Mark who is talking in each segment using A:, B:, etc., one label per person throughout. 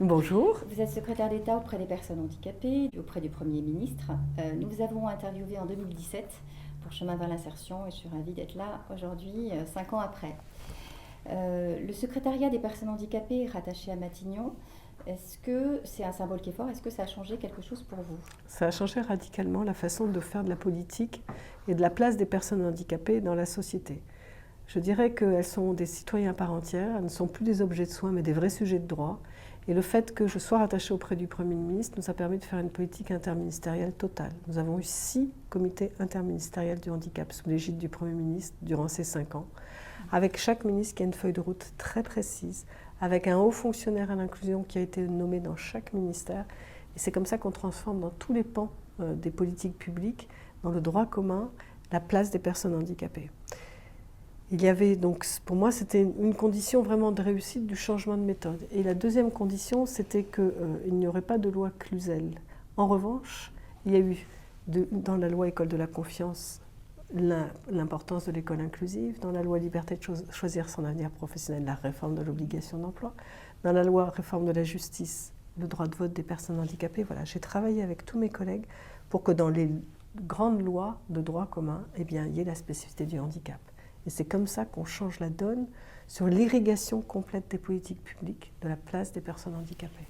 A: Bonjour.
B: Vous êtes secrétaire d'État auprès des personnes handicapées, auprès du Premier ministre. Nous vous avons interviewé en 2017 pour Chemin vers l'insertion et je suis ravie d'être là aujourd'hui, 5 ans après. Le secrétariat des personnes handicapées est rattaché à Matignon. Est-ce que c'est un symbole qui est fort? Est-ce que ça a changé quelque chose pour vous?
A: Ça a changé radicalement la façon de faire de la politique et de la place des personnes handicapées dans la société. Je dirais qu'elles sont des citoyens à part entière, elles ne sont plus des objets de soins mais des vrais sujets de droit. Et le fait que je sois rattachée auprès du Premier ministre nous a permis de faire une politique interministérielle totale. Nous avons eu 6 comités interministériels du handicap sous l'égide du Premier ministre durant ces 5 ans, avec chaque ministre qui a une feuille de route très précise, avec un haut fonctionnaire à l'inclusion qui a été nommé dans chaque ministère. Et c'est comme ça qu'on transforme dans tous les pans des politiques publiques, dans le droit commun, la place des personnes handicapées. Il y avait donc, pour moi, c'était une condition vraiment de réussite du changement de méthode. Et la deuxième condition, c'était qu'il n'y aurait pas de loi Cluzel. En revanche, il y a eu dans la loi École de la confiance l'importance de l'école inclusive, dans la loi Liberté de choisir son avenir professionnel, la réforme de l'obligation d'emploi, dans la loi Réforme de la justice, le droit de vote des personnes handicapées. Voilà, j'ai travaillé avec tous mes collègues pour que dans les grandes lois de droit commun, il y ait la spécificité du handicap. Et c'est comme ça qu'on change la donne sur l'irrigation complète des politiques publiques de la place des personnes handicapées.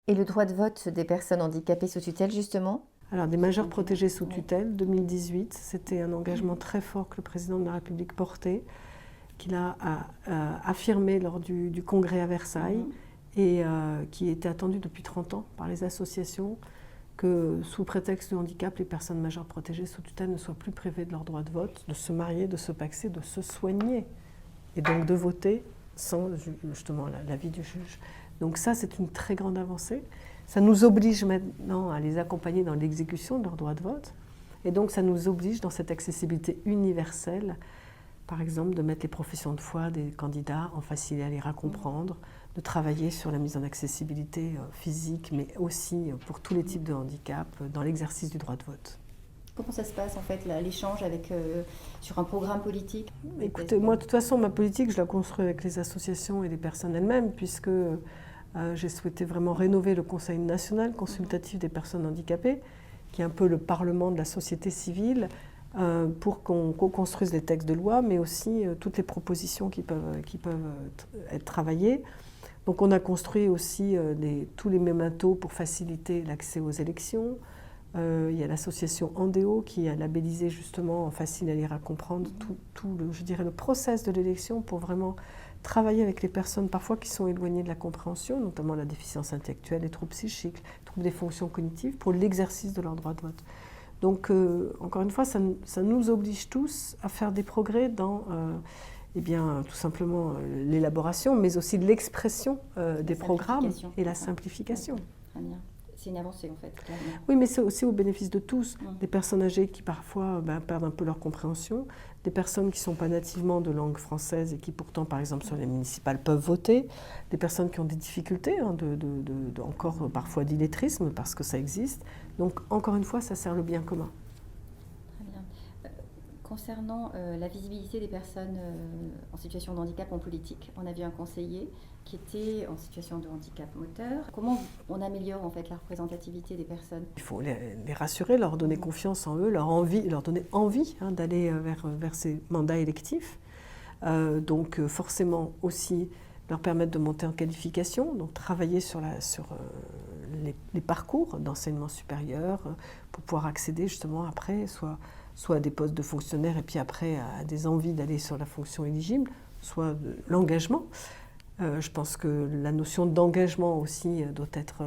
B: Et le droit de vote des personnes handicapées sous tutelle, justement?
A: Alors, des majeurs protégés sous tutelle, 2018, c'était un engagement très fort que le président de la République portait, qu'il a affirmé lors du congrès à Versailles et qui était attendu depuis 30 ans par les associations, que sous prétexte de handicap, les personnes majeures protégées sous tutelle ne soient plus privées de leur droit de vote, de se marier, de se paxer, de se soigner et donc de voter sans justement l'avis du juge. Donc ça, c'est une très grande avancée. Ça nous oblige maintenant à les accompagner dans l'exécution de leur droit de vote et donc ça nous oblige dans cette accessibilité universelle, par exemple, de mettre les professions de foi des candidats en facile à lire, à comprendre, de travailler sur la mise en accessibilité physique, mais aussi pour tous les types de handicap dans l'exercice du droit de vote.
B: Comment ça se passe en fait, l'échange sur un programme politique?
A: Écoutez, moi de toute façon, ma politique, je la construis avec les associations et les personnes elles-mêmes, puisque j'ai souhaité vraiment rénover le Conseil national consultatif des personnes handicapées, qui est un peu le parlement de la société civile, pour qu'on co-construise les textes de loi, mais aussi toutes les propositions qui peuvent être travaillées. Donc on a construit aussi tous les mémentos pour faciliter l'accès aux élections. Il y a l'association Andéo qui a labellisé justement facile à lire, à comprendre le process de l'élection pour vraiment travailler avec les personnes parfois qui sont éloignées de la compréhension, notamment la déficience intellectuelle, les troubles psychiques, les troubles des fonctions cognitives, pour l'exercice de leur droit de vote. Donc, encore une fois, ça nous oblige tous à faire des progrès dans tout simplement l'élaboration, mais aussi l'expression des programmes et la simplification.
B: Très bien. C'est une avancée en fait, clairement.
A: Oui, mais c'est aussi au bénéfice de tous. Des personnes âgées qui parfois perdent un peu leur compréhension, des personnes qui ne sont pas nativement de langue française et qui pourtant, par exemple, sur les municipales peuvent voter, des personnes qui ont des difficultés, encore parfois d'illettrisme, parce que ça existe. Donc, encore une fois, ça sert le bien commun.
B: Très bien. Concernant la visibilité des personnes en situation de handicap en politique, on a vu un conseiller qui était en situation de handicap moteur. Comment on améliore en fait la représentativité des personnes?
A: Il faut les rassurer, leur donner confiance en eux, leur donner envie d'aller vers ces mandats électifs. Donc forcément aussi leur permettre de monter en qualification, donc travailler sur les parcours d'enseignement supérieur pour pouvoir accéder justement après soit à des postes de fonctionnaires et puis après à des envies d'aller sur la fonction éligible, soit de l'engagement. Je pense que la notion d'engagement aussi doit être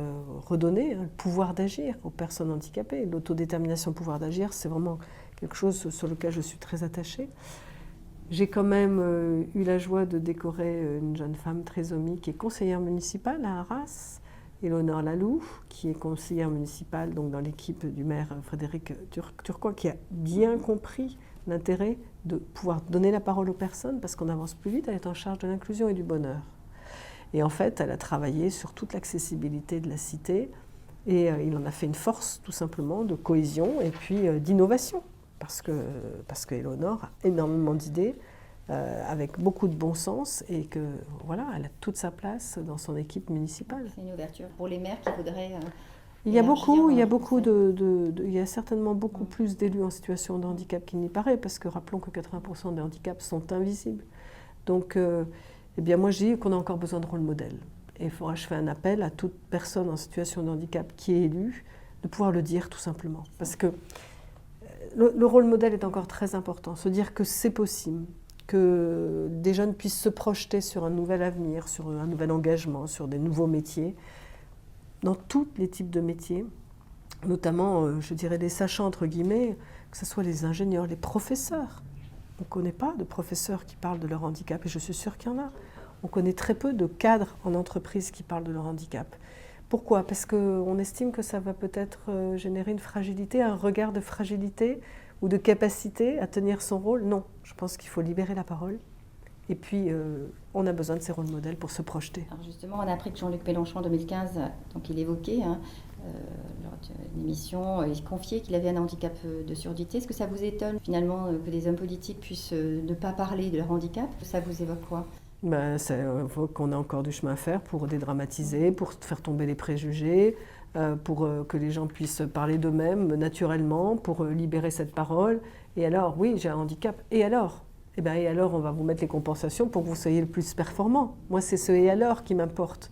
A: redonnée, le pouvoir d'agir aux personnes handicapées. L'autodétermination, le pouvoir d'agir, c'est vraiment quelque chose sur lequel je suis très attachée. J'ai quand même eu la joie de décorer une jeune femme trisomie qui est conseillère municipale à Arras, Éléonore Laloux, qui est conseillère municipale donc dans l'équipe du maire Frédéric Turquois, qui a bien compris l'intérêt de pouvoir donner la parole aux personnes parce qu'on avance plus vite, elle est en charge de l'inclusion et du bonheur. Et en fait, elle a travaillé sur toute l'accessibilité de la cité et il en a fait une force tout simplement de cohésion et puis d'innovation parce que Éléonore a énormément d'idées avec beaucoup de bon sens et que voilà, elle a toute sa place dans son équipe municipale.
B: C'est une ouverture pour les maires qui voudraient...
A: Il y a certainement beaucoup plus d'élus en situation de handicap qu'il n'y paraît, parce que rappelons que 80% des handicaps sont invisibles. Donc, eh bien moi je dis qu'on a encore besoin de rôle modèle. Et je fais un appel à toute personne en situation de handicap qui est élue, de pouvoir le dire tout simplement. Parce que le rôle modèle est encore très important, se dire que c'est possible, que des jeunes puissent se projeter sur un nouvel avenir, sur un nouvel engagement, sur des nouveaux métiers, dans tous les types de métiers, notamment, je dirais, les sachants, entre guillemets, que ce soit les ingénieurs, les professeurs. On ne connaît pas de professeurs qui parlent de leur handicap, et je suis sûre qu'il y en a. On connaît très peu de cadres en entreprise qui parlent de leur handicap. Pourquoi? Parce qu'on estime que ça va peut-être générer une fragilité, un regard de fragilité ou de capacité à tenir son rôle. Non, je pense qu'il faut libérer la parole. Et puis, on a besoin de ces rôles modèles pour se projeter.
B: Alors justement, on a appris que Jean-Luc Mélenchon, en 2015, donc il évoquait, lors d'une émission, il confiait qu'il avait un handicap de surdité. Est-ce que ça vous étonne, finalement, que des hommes politiques puissent ne pas parler de leur handicap? Ça vous évoque quoi?
A: Ça évoque qu'on a encore du chemin à faire pour dédramatiser, pour faire tomber les préjugés, pour que les gens puissent parler d'eux-mêmes naturellement, pour libérer cette parole. Et alors, oui, j'ai un handicap. Et alors? Et alors, on va vous mettre les compensations pour que vous soyez le plus performant. Moi, c'est ce « et alors » qui m'importe.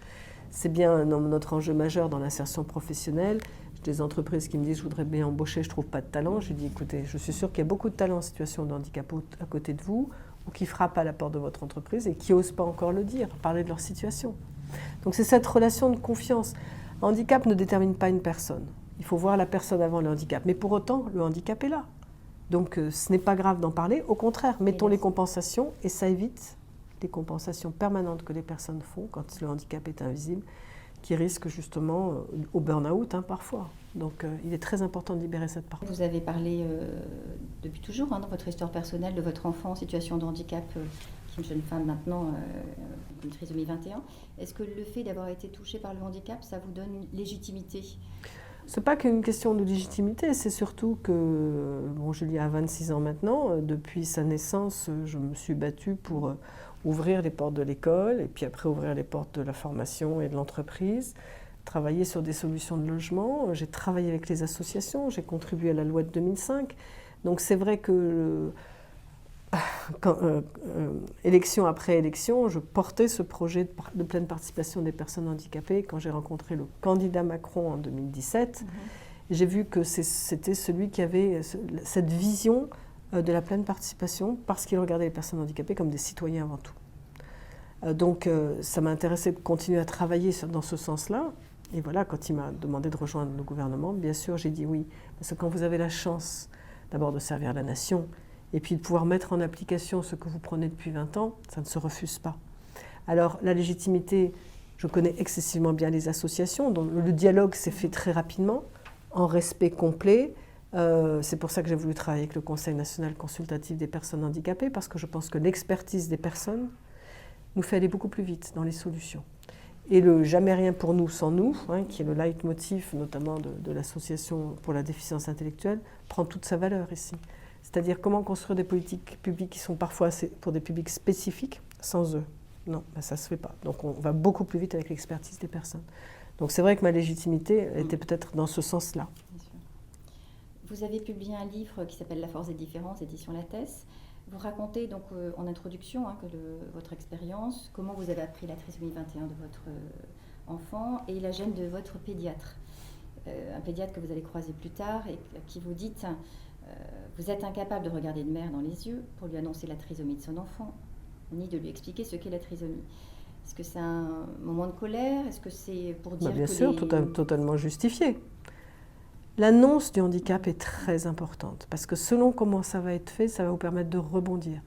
A: C'est bien notre enjeu majeur dans l'insertion professionnelle. J'ai des entreprises qui me disent « je voudrais bien embaucher, je ne trouve pas de talent ». Je dis « écoutez, je suis sûre qu'il y a beaucoup de talents en situation de handicap à côté de vous, ou qui frappent à la porte de votre entreprise et qui n'osent pas encore le dire, parler de leur situation ». Donc c'est cette relation de confiance. Le handicap ne détermine pas une personne. Il faut voir la personne avant le handicap. Mais pour autant, le handicap est là. Donc ce n'est pas grave d'en parler, au contraire, mettons les compensations et ça évite les compensations permanentes que les personnes font quand le handicap est invisible, qui risquent justement au burn-out parfois. Donc il est très important de libérer cette parole.
B: Vous avez parlé depuis toujours dans votre histoire personnelle de votre enfant en situation de handicap, qui est une jeune femme maintenant, une trisomie 21. Est-ce que le fait d'avoir été touchée par le handicap, ça vous donne une légitimité ?
A: Ce n'est pas qu'une question de légitimité, c'est surtout que, Julie a 26 ans maintenant, depuis sa naissance, je me suis battue pour ouvrir les portes de l'école et puis après ouvrir les portes de la formation et de l'entreprise, travailler sur des solutions de logement. J'ai travaillé avec les associations, j'ai contribué à la loi de 2005. Donc c'est vrai que élection après élection, je portais ce projet de pleine participation des personnes handicapées. Quand j'ai rencontré le candidat Macron en 2017, j'ai vu que c'était celui qui avait cette vision de la pleine participation parce qu'il regardait les personnes handicapées comme des citoyens avant tout. Donc ça m'a intéressé de continuer à travailler dans ce sens-là. Et voilà, quand il m'a demandé de rejoindre le gouvernement, bien sûr, j'ai dit oui. Parce que quand vous avez la chance d'abord de servir la nation, et puis de pouvoir mettre en application ce que vous prenez depuis 20 ans, ça ne se refuse pas. Alors la légitimité, je connais excessivement bien les associations, donc le dialogue s'est fait très rapidement, en respect complet. C'est pour ça que j'ai voulu travailler avec le Conseil national consultatif des personnes handicapées, parce que je pense que l'expertise des personnes nous fait aller beaucoup plus vite dans les solutions. Et le « jamais rien pour nous sans nous », qui est le leitmotiv notamment de l'Association pour la déficience intellectuelle, prend toute sa valeur ici. C'est-à-dire comment construire des politiques publiques qui sont parfois pour des publics spécifiques sans eux. Non, ça ne se fait pas. Donc on va beaucoup plus vite avec l'expertise des personnes. Donc c'est vrai que ma légitimité était peut-être dans ce sens-là.
B: Vous avez publié un livre qui s'appelle « La force des différences », édition Lattès. Vous racontez donc en introduction votre expérience, comment vous avez appris la trisomie 21 de votre enfant et la gêne de votre pédiatre. Un pédiatre que vous allez croiser plus tard et qui vous dit vous êtes incapable de regarder une mère dans les yeux pour lui annoncer la trisomie de son enfant, ni de lui expliquer ce qu'est la trisomie. Est-ce que c'est un moment de colère? Est-ce que c'est pour dire
A: bien sûr, totalement justifié. L'annonce du handicap est très importante parce que selon comment ça va être fait, ça va vous permettre de rebondir.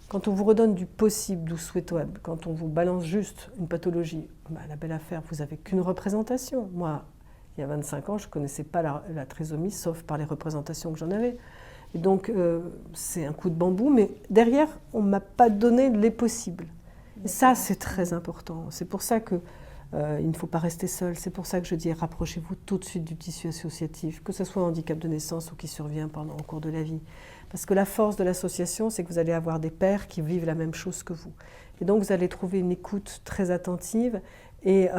A: Quand on vous redonne du possible, du souhaitable, quand on vous balance juste une pathologie, la belle affaire, vous n'avez qu'une représentation. Moi, il y a 25 ans, je ne connaissais pas la trisomie, sauf par les représentations que j'en avais. Et donc, c'est un coup de bambou, mais derrière, on ne m'a pas donné les possibles. Et ça, c'est très important. C'est pour ça que Il ne faut pas rester seul. C'est pour ça que je dis rapprochez-vous tout de suite du tissu associatif, que ce soit un handicap de naissance ou qui survient au cours de la vie. Parce que la force de l'association, c'est que vous allez avoir des pairs qui vivent la même chose que vous. Et donc vous allez trouver une écoute très attentive et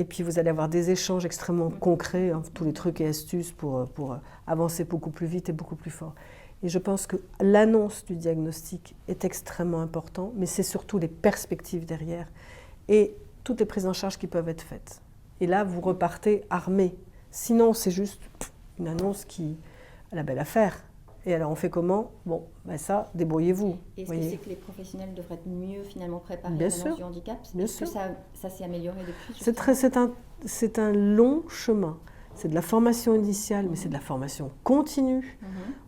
A: puis vous allez avoir des échanges extrêmement concrets, hein, tous les trucs et astuces pour avancer beaucoup plus vite et beaucoup plus fort. Et je pense que l'annonce du diagnostic est extrêmement importante, mais c'est surtout les perspectives derrière et toutes les prises en charge qui peuvent être faites. Et là, vous repartez armé. Sinon, c'est juste une annonce qui a la belle affaire. Et alors, on fait comment? Bon, ben ça, débrouillez-vous.
B: Est-ce que c'est que les professionnels devraient être mieux finalement préparés
A: Bien
B: à
A: sûr,
B: l'annonce du handicap?
A: Bien
B: Est-ce que
A: sûr.
B: ça s'est amélioré depuis?
A: C'est un long chemin. C'est de la formation initiale, mais c'est de la formation continue.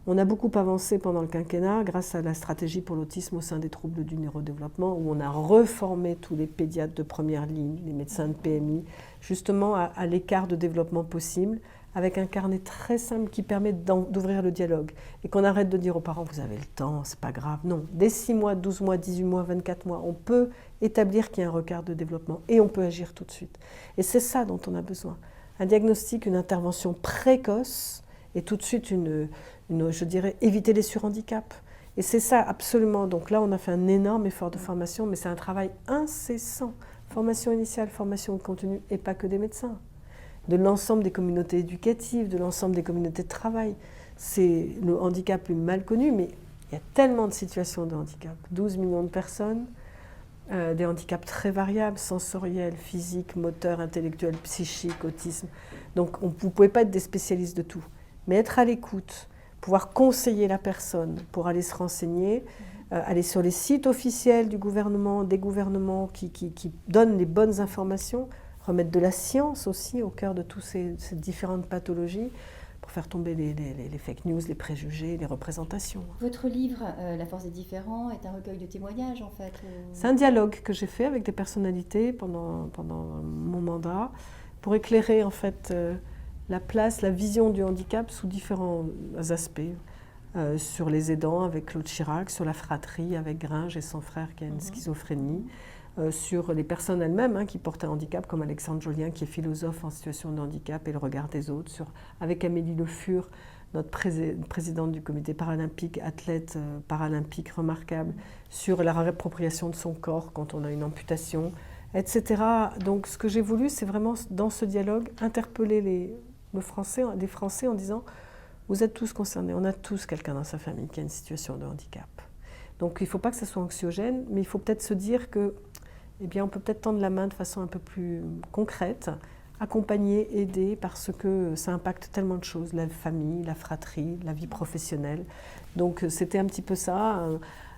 A: On a beaucoup avancé pendant le quinquennat grâce à la stratégie pour l'autisme au sein des troubles du neurodéveloppement, où on a reformé tous les pédiatres de première ligne, les médecins de PMI, justement à l'écart de développement possible, avec un carnet très simple qui permet d'ouvrir le dialogue. Et qu'on arrête de dire aux parents, vous avez le temps, c'est pas grave. Non, dès 6 mois, 12 mois, 18 mois, 24 mois, on peut établir qu'il y a un retard de développement et on peut agir tout de suite. Et c'est ça dont on a besoin. Un diagnostic, une intervention précoce et tout de suite, je dirais, éviter les surhandicaps. Et c'est ça absolument. Donc là, on a fait un énorme effort de formation, mais c'est un travail incessant. Formation initiale, formation continue, et pas que des médecins. De l'ensemble des communautés éducatives, de l'ensemble des communautés de travail. C'est le handicap le mal connu, mais il y a tellement de situations de handicap. 12 millions de personnes, des handicaps très variables, sensoriels, physiques, moteurs, intellectuels, psychiques, autisme. Donc vous ne pouvez pas être des spécialistes de tout. Mais être à l'écoute, pouvoir conseiller la personne pour aller se renseigner, aller sur les sites officiels du gouvernement, des gouvernements qui donnent les bonnes informations, remettre de la science aussi au cœur de toutes ces différentes pathologies, pour faire tomber les fake news, les préjugés, les représentations.
B: Votre livre, La force des différents, est un recueil de témoignages en fait?
A: C'est un dialogue que j'ai fait avec des personnalités pendant mon mandat pour éclairer en fait la place, la vision du handicap sous différents aspects. Sur les aidants avec Claude Chirac, sur la fratrie avec Gringe et son frère qui a une schizophrénie, sur les personnes elles-mêmes qui portent un handicap, comme Alexandre Jolien qui est philosophe en situation de handicap et le regard des autres, avec Amélie Le Fur, notre présidente du comité paralympique, athlète paralympique remarquable, sur la réappropriation de son corps quand on a une amputation, etc. Donc ce que j'ai voulu, c'est vraiment dans ce dialogue interpeller les Français en disant vous êtes tous concernés, on a tous quelqu'un dans sa famille qui a une situation de handicap. Donc il ne faut pas que ça soit anxiogène, mais il faut peut-être se dire que, eh bien, on peut peut-être tendre la main de façon un peu plus concrète, accompagner, aider, parce que ça impacte tellement de choses, la famille, la fratrie, la vie professionnelle. Donc c'était un petit peu ça,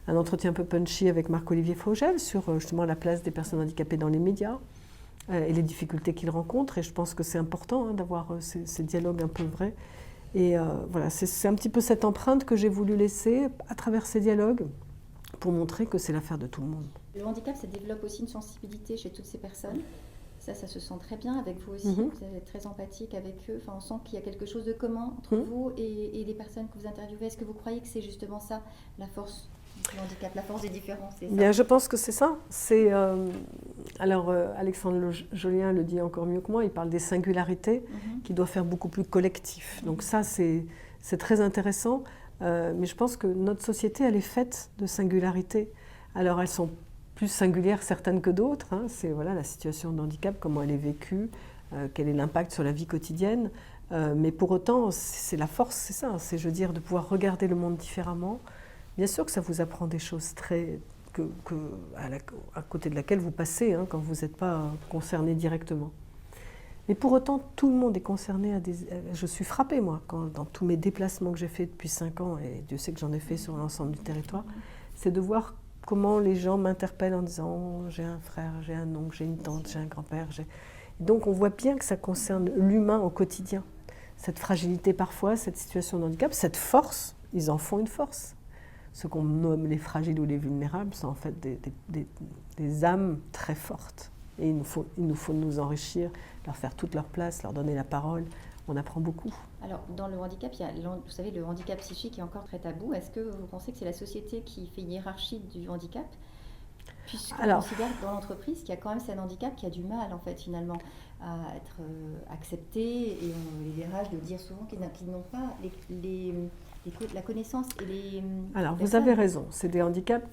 A: un entretien un peu punchy avec Marc-Olivier Frogel sur justement la place des personnes handicapées dans les médias et les difficultés qu'ils rencontrent. Et je pense que c'est important d'avoir ces dialogues un peu vrais. Et voilà, c'est un petit peu cette empreinte que j'ai voulu laisser à travers ces dialogues pour montrer que c'est l'affaire de tout le monde.
B: Le handicap, ça développe aussi une sensibilité chez toutes ces personnes. Ça se sent très bien avec vous aussi. Vous êtes très empathique avec eux. Enfin, on sent qu'il y a quelque chose de commun entre vous et les personnes que vous interviewez. Est-ce que vous croyez que c'est justement ça, la force du handicap, la force des différences?
A: Bien, je pense que c'est ça. Alors, Alexandre Jolien le dit encore mieux que moi. Il parle des singularités qui doivent faire beaucoup plus collectif. Donc ça, c'est très intéressant. Mais je pense que notre société, elle est faite de singularités. Alors, elles sont plus singulières certaines que d'autres. C'est la situation de handicap, comment elle est vécue, quel est l'impact sur la vie quotidienne. Mais pour autant, c'est la force, c'est ça. C'est, je veux dire, de pouvoir regarder le monde différemment. Bien sûr que ça vous apprend des choses à côté de laquelle vous passez quand vous n'êtes pas concerné directement. Mais pour autant, tout le monde est concerné je suis frappée, moi, dans tous mes déplacements que j'ai faits depuis 5 ans, et Dieu sait que j'en ai fait sur l'ensemble du territoire, c'est de voir comment les gens m'interpellent en disant « j'ai un frère, j'ai un oncle, j'ai une tante, j'ai un grand-père ». Donc on voit bien que ça concerne l'humain au quotidien. Cette fragilité parfois, cette situation de handicap, cette force, ils en font une force. Ce qu'on nomme les fragiles ou les vulnérables sont en fait des âmes très fortes. Et il nous faut nous enrichir, leur faire toute leur place, leur donner la parole. On apprend beaucoup.
B: Alors, dans le handicap, il y a, vous savez, le handicap psychique est encore très tabou. Est-ce que vous pensez que c'est la société qui fait une hiérarchie du handicap? Puisqu'on considère dans l'entreprise qu'il y a quand même cet handicap qui a du mal, en fait, finalement, à être accepté. Et les DRH le disent souvent qu'ils n'ont pas la connaissance et les...
A: Alors, vous avez raison. C'est des handicaps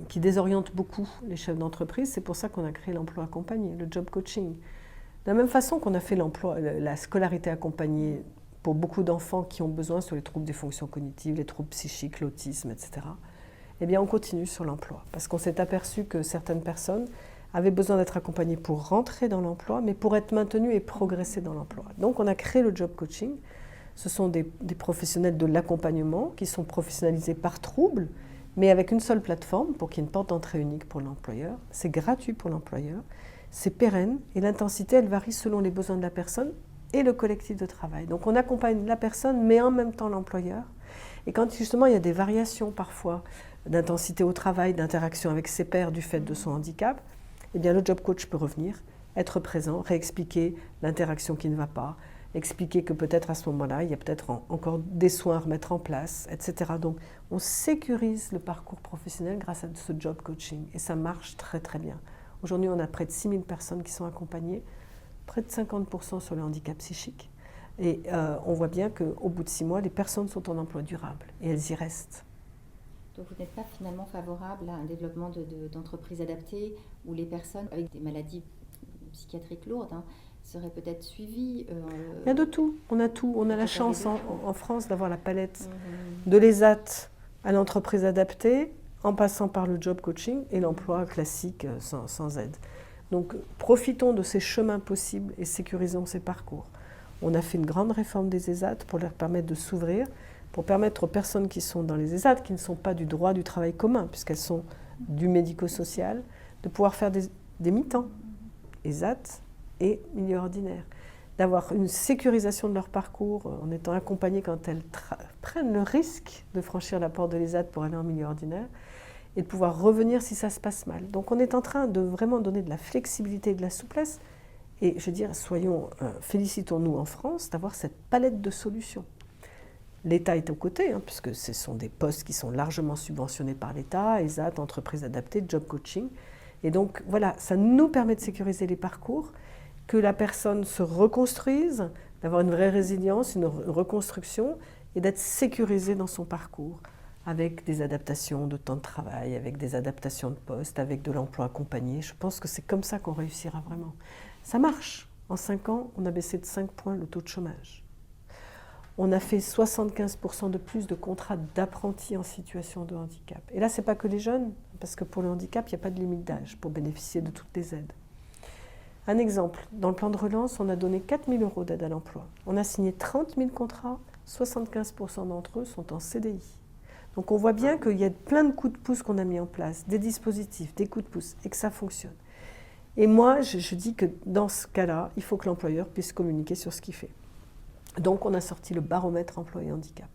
A: qui désorientent beaucoup les chefs d'entreprise. C'est pour ça qu'on a créé l'emploi accompagné, le job coaching. De la même façon qu'on a fait la scolarité accompagnée pour beaucoup d'enfants qui ont besoin sur les troubles des fonctions cognitives, les troubles psychiques, l'autisme, etc., eh bien, on continue sur l'emploi. Parce qu'on s'est aperçu que certaines personnes avaient besoin d'être accompagnées pour rentrer dans l'emploi, mais pour être maintenues et progresser dans l'emploi. Donc, on a créé le job coaching. Ce sont des professionnels de l'accompagnement qui sont professionnalisés par trouble, mais avec une seule plateforme pour qu'il y ait une porte d'entrée unique pour l'employeur. C'est gratuit pour l'employeur, c'est pérenne et l'intensité, elle varie selon les besoins de la personne et le collectif de travail. Donc, on accompagne la personne, mais en même temps l'employeur. Et quand justement il y a des variations parfois d'intensité au travail, d'interaction avec ses pairs du fait de son handicap, eh bien le job coach peut revenir, être présent, réexpliquer l'interaction qui ne va pas, expliquer que peut-être à ce moment-là, il y a peut-être encore des soins à remettre en place, etc. Donc on sécurise le parcours professionnel grâce à ce job coaching et ça marche très très bien. Aujourd'hui, on a près de 6000 personnes qui sont accompagnées, près de 50% sur le handicap psychique. Et on voit bien qu'au bout de 6 mois, les personnes sont en emploi durable et elles y restent.
B: Donc vous n'êtes pas finalement favorable à un développement d'entreprises adaptées où les personnes avec des maladies psychiatriques lourdes seraient peut-être suivies
A: Il y a de tout. On a tout. On a la chance en France d'avoir la palette de l'ESAT à l'entreprise adaptée en passant par le job coaching et l'emploi classique sans aide. Donc profitons de ces chemins possibles et sécurisons ces parcours. On a fait une grande réforme des ESAT pour leur permettre de s'ouvrir, pour permettre aux personnes qui sont dans les ESAT, qui ne sont pas du droit du travail commun, puisqu'elles sont du médico-social, de pouvoir faire des mi-temps, ESAT et milieu ordinaire. D'avoir une sécurisation de leur parcours en étant accompagnées quand elles prennent le risque de franchir la porte de l'ESAT pour aller en milieu ordinaire et de pouvoir revenir si ça se passe mal. Donc on est en train de vraiment donner de la flexibilité et de la souplesse et je veux dire, félicitons-nous en France d'avoir cette palette de solutions. L'État est aux côtés, puisque ce sont des postes qui sont largement subventionnés par l'État, ESAT, entreprises adaptées, job coaching. Et donc voilà, ça nous permet de sécuriser les parcours, que la personne se reconstruise, d'avoir une vraie résilience, une reconstruction, et d'être sécurisée dans son parcours, avec des adaptations de temps de travail, avec des adaptations de poste, avec de l'emploi accompagné. Je pense que c'est comme ça qu'on réussira vraiment. Ça marche. En 5 ans, on a baissé de 5 points le taux de chômage. On a fait 75% de plus de contrats d'apprentis en situation de handicap. Et là, ce n'est pas que les jeunes, parce que pour le handicap, il n'y a pas de limite d'âge pour bénéficier de toutes les aides. Un exemple, dans le plan de relance, on a donné 4 000 € d'aide à l'emploi. On a signé 30 000 contrats, 75% d'entre eux sont en CDI. Donc on voit bien qu'il y a plein de coups de pouce qu'on a mis en place, des dispositifs, des coups de pouce, et que ça fonctionne. Et moi, je dis que dans ce cas-là, il faut que l'employeur puisse communiquer sur ce qu'il fait. Donc on a sorti le baromètre emploi et handicap,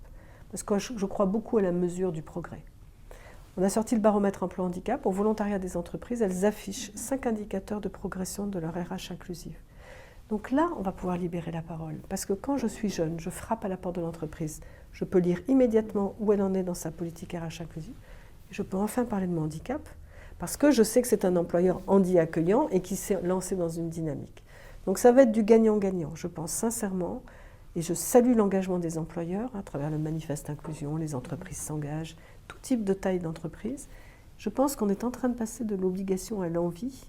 A: parce que je crois beaucoup à la mesure du progrès. On a sorti le baromètre emploi handicap. Au volontariat des entreprises, elles affichent 5 indicateurs de progression de leur RH inclusif. Donc là, on va pouvoir libérer la parole, parce que quand je suis jeune, je frappe à la porte de l'entreprise, je peux lire immédiatement où elle en est dans sa politique RH inclusive, et je peux enfin parler de mon handicap, parce que je sais que c'est un employeur handi-accueillant et qui s'est lancé dans une dynamique. Donc ça va être du gagnant-gagnant, je pense sincèrement, et je salue l'engagement des employeurs à travers le manifeste inclusion, les entreprises s'engagent, tout type de taille d'entreprise. Je pense qu'on est en train de passer de l'obligation à l'envie.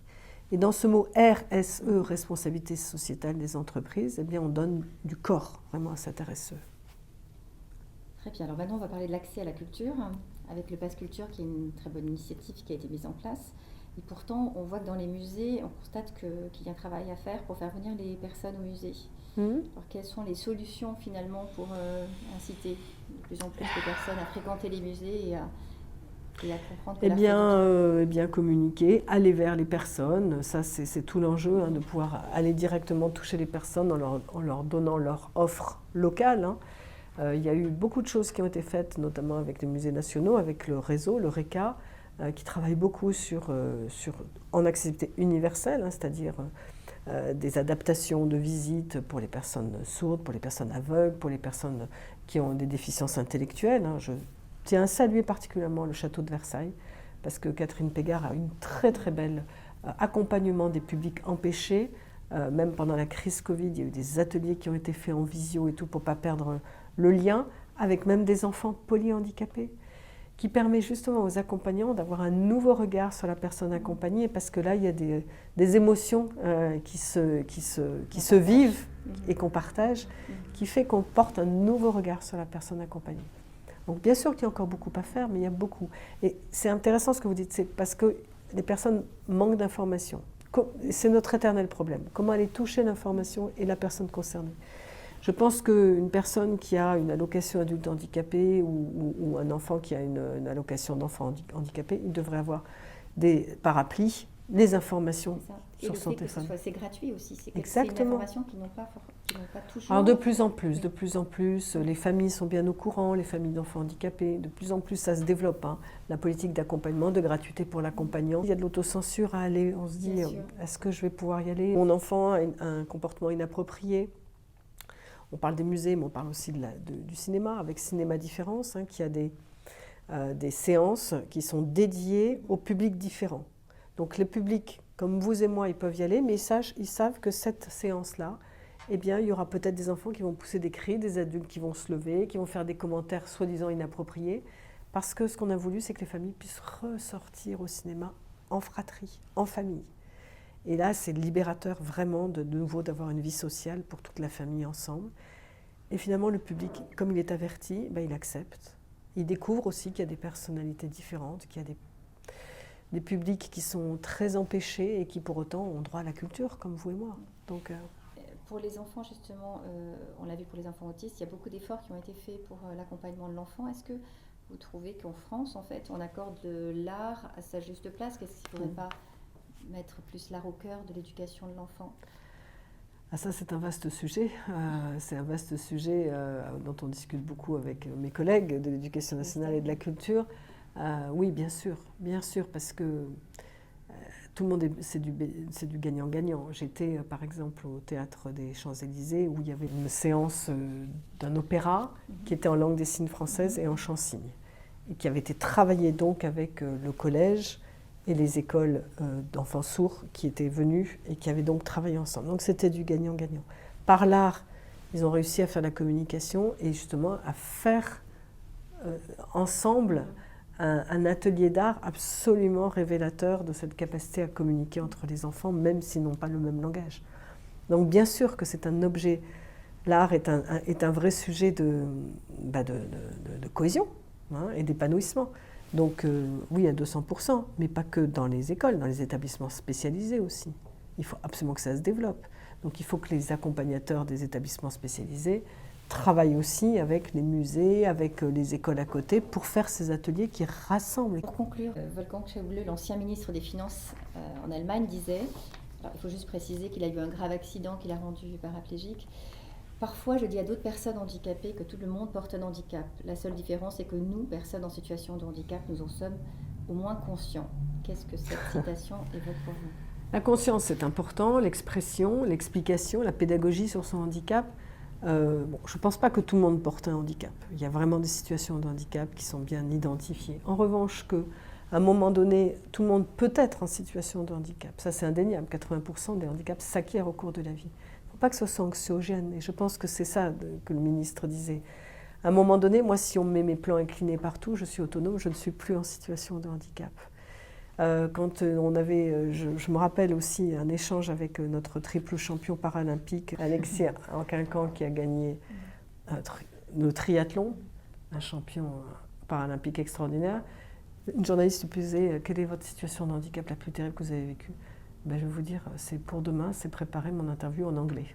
A: Et dans ce mot RSE, responsabilité sociétale des entreprises, eh bien on donne du corps vraiment à cette RSE.
B: Très bien, alors maintenant on va parler de l'accès à la culture, avec le Pass Culture qui est une très bonne initiative qui a été mise en place. Et pourtant, on voit que dans les musées, on constate qu'il y a un travail à faire pour faire venir les personnes au musée. Alors, quelles sont les solutions finalement pour inciter de plus en plus les personnes à fréquenter les musées et à comprendre que
A: Eh bien, communiquer, aller vers les personnes, ça c'est tout l'enjeu, de pouvoir aller directement toucher les personnes en leur donnant leur offre locale. Il y a eu beaucoup de choses qui ont été faites, notamment avec les musées nationaux, avec le réseau, le RECA, qui travaille beaucoup en accessibilité universelle, c'est-à-dire des adaptations de visites pour les personnes sourdes, pour les personnes aveugles, pour les personnes qui ont des déficiences intellectuelles. Je tiens à saluer particulièrement le château de Versailles, parce que Catherine Pégard a une très très belle accompagnement des publics empêchés. Même pendant la crise Covid, il y a eu des ateliers qui ont été faits en visio et tout pour ne pas perdre le lien, avec même des enfants polyhandicapés, qui permet justement aux accompagnants d'avoir un nouveau regard sur la personne accompagnée, parce que là, il y a des émotions qui se vivent et qu'on partage, qui fait qu'on porte un nouveau regard sur la personne accompagnée. Donc bien sûr qu'il y a encore beaucoup à faire, mais il y a beaucoup. Et c'est intéressant ce que vous dites, c'est parce que les personnes manquent d'informations. C'est notre éternel problème. Comment aller toucher l'information et la personne concernée. Je pense qu'une personne qui a une allocation adulte handicapé ou un enfant qui a une allocation d'enfant handicapé, il devrait avoir par appli les informations sur son téléphone.
B: C'est gratuit aussi. C'est
A: Exactement.
B: une information qu'ils n'ont pas toujours.
A: Alors de plus en plus, les familles sont bien au courant, les familles d'enfants handicapés, de plus en plus ça se développe, hein, la politique d'accompagnement, de gratuité pour l'accompagnant. Il y a de l'autocensure à aller, on se dit, est-ce que je vais pouvoir y aller? Mon enfant a un comportement inapproprié. On parle des musées, mais on parle aussi du cinéma, avec Cinéma Différence, hein, qui a des séances qui sont dédiées aux publics différents. Donc les publics, comme vous et moi, ils peuvent y aller, mais ils savent que cette séance-là, eh bien, il y aura peut-être des enfants qui vont pousser des cris, des adultes qui vont se lever, qui vont faire des commentaires soi-disant inappropriés, parce que ce qu'on a voulu, c'est que les familles puissent ressortir au cinéma en fratrie, en famille. Et là, c'est libérateur vraiment de nouveau d'avoir une vie sociale pour toute la famille ensemble. Et finalement, le public, comme il est averti, il accepte. Il découvre aussi qu'il y a des personnalités différentes, qu'il y a des publics qui sont très empêchés et qui pour autant ont droit à la culture, comme vous et moi. Donc,
B: pour les enfants, justement, on l'a vu pour les enfants autistes, il y a beaucoup d'efforts qui ont été faits pour l'accompagnement de l'enfant. Est-ce que vous trouvez qu'en France, en fait, on accorde l'art à sa juste place? Qu'est-ce qu'il ne faudrait pas mettre plus l'art au cœur de l'éducation de l'enfant?
A: Ça, c'est un vaste sujet. C'est un vaste sujet dont on discute beaucoup avec mes collègues de l'Éducation nationale et de la culture. Oui, bien sûr, parce que tout le monde, c'est du gagnant-gagnant. J'étais, par exemple, au Théâtre des Champs-Élysées, où il y avait une séance d'un opéra qui était en langue des signes française et en chant-signe, et qui avait été travaillé donc avec le collège et les écoles d'enfants sourds qui étaient venus et qui avaient donc travaillé ensemble. Donc c'était du gagnant-gagnant. Par l'art, ils ont réussi à faire la communication et justement à faire ensemble un atelier d'art absolument révélateur de cette capacité à communiquer entre les enfants, même s'ils n'ont pas le même langage. Donc bien sûr que c'est un objet, l'art est un vrai sujet de cohésion, hein, et d'épanouissement. Donc oui, à 200%, mais pas que dans les écoles, dans les établissements spécialisés aussi. Il faut absolument que ça se développe. Donc il faut que les accompagnateurs des établissements spécialisés travaillent aussi avec les musées, avec les écoles à côté, pour faire ces ateliers qui rassemblent.
B: Pour conclure, Wolfgang Schäuble, l'ancien ministre des Finances en Allemagne, disait, alors il faut juste préciser qu'il a eu un grave accident qui l'a rendu paraplégique. Parfois, je dis à d'autres personnes handicapées que tout le monde porte un handicap. La seule différence est que nous, personnes en situation de handicap, nous en sommes au moins conscients. Qu'est-ce que cette citation évoque pour vous?
A: La conscience, c'est important, l'expression, l'explication, la pédagogie sur son handicap. Je ne pense pas que tout le monde porte un handicap. Il y a vraiment des situations de handicap qui sont bien identifiées. En revanche, qu'à un moment donné, tout le monde peut être en situation de handicap. Ça, c'est indéniable. 80% des handicaps s'acquièrent au cours de la vie. Il ne faut pas que ce soit anxiogène. Et je pense que c'est ça que le ministre disait. À un moment donné, moi, si on me met mes plans inclinés partout, je suis autonome, je ne suis plus en situation de handicap. Quand on avait, je me rappelle aussi un échange avec notre triple champion paralympique, Alexis Anquincan, qui a gagné le triathlon, un champion paralympique extraordinaire. Une journaliste lui posait quelle est votre situation de handicap la plus terrible que vous avez vécue? Je vais vous dire, c'est pour demain, c'est préparer mon interview en anglais.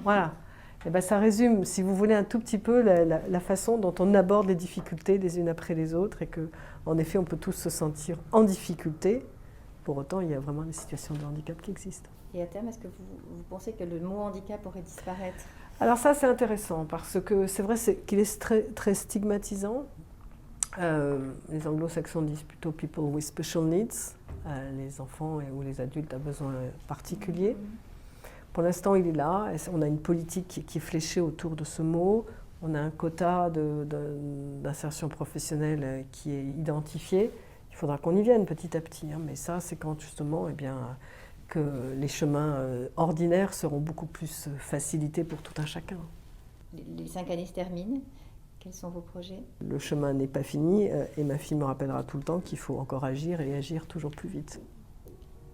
A: Voilà. Et ça résume, si vous voulez, un tout petit peu la façon dont on aborde les difficultés les unes après les autres, et qu'en effet, on peut tous se sentir en difficulté. Pour autant, il y a vraiment des situations de handicap qui existent.
B: Et à terme, est-ce que vous pensez que le mot handicap pourrait disparaître?
A: Alors ça, c'est intéressant, parce que c'est vrai qu'il est très, très stigmatisant. Les anglo-saxons disent plutôt « people with special needs », les enfants ou les adultes à besoins particuliers. Pour l'instant, il est là. On a une politique qui est fléchée autour de ce mot. On a un quota d'insertion professionnelle qui est identifié. Il faudra qu'on y vienne petit à petit, hein, mais ça, c'est quand justement que les chemins ordinaires seront beaucoup plus facilités pour tout un chacun.
B: Les 5 années se terminent. Quels sont vos projets?
A: Le chemin n'est pas fini et ma fille me rappellera tout le temps qu'il faut encore agir et agir toujours plus vite.
B: Je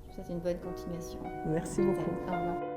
B: vous souhaite une bonne continuation.
A: Merci beaucoup.
B: Au revoir.